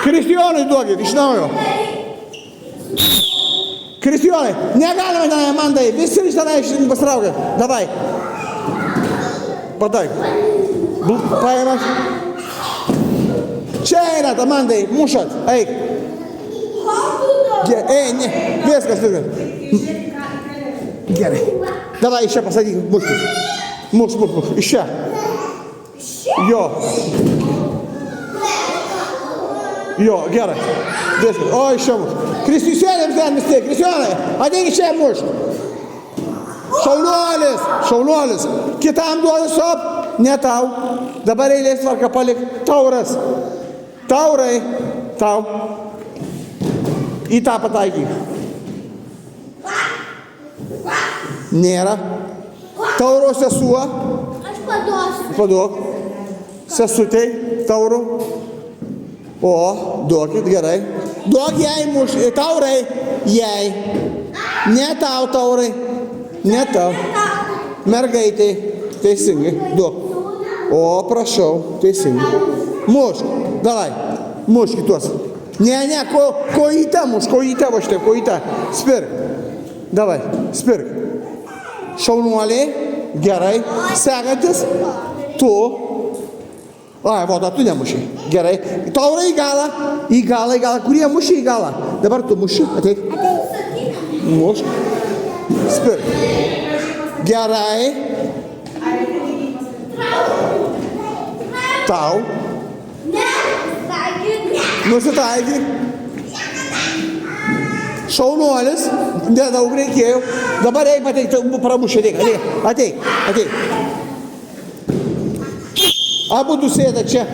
Kristijonui duokit iš naujo. Kristijonai, negalima tenai, Amandai, visi iš tenai pasitraukia. Davai. Pataik. Paimas. Čia einat, Amandai, mušat, eik. Ei, ne, viskas. Gerai. Davai iš čia pasakyk, muškis. Muš, iš čia. Jo. Jo, gerai. Viskas. O, iš čia muš. Kristijonai, ten vis tiek. Kristijonai, ateik iš čia muš. Šaunuolis. Kitam duoda sop, ne tau. Dabar eilės tvarka palik. Tauras. Taurai. Tau. Į tą pataikyk. Nėra. Tauro sesuo. Aš paduosiu. Paduok. Sesutei, tauro. O, duokit, gerai. Duok jai muš, taurai, jai. Ne tau, taurai. Ne tau. Mergaitai. Teisingai, duok. O, prašau, teisingai. Mušk, davai. Mušk kitos. Ne, kojytę muš, kojytę va štai, kojytę. Spirk. Davai, spirk. Šaunuoliai, gerai. Sekantis, tu. Ai, voda, tu nemuši. Gerai. Taurai į galą. Kurie muši į galą? Dabar tu muši, ateik. Mušk. Spirk. Gerai. Tau. Nusitaikyk. Šaunuolis. Nedaug reikėjo. Dabar eik, ateik, pramušė, ateik. Abu du sėda čia.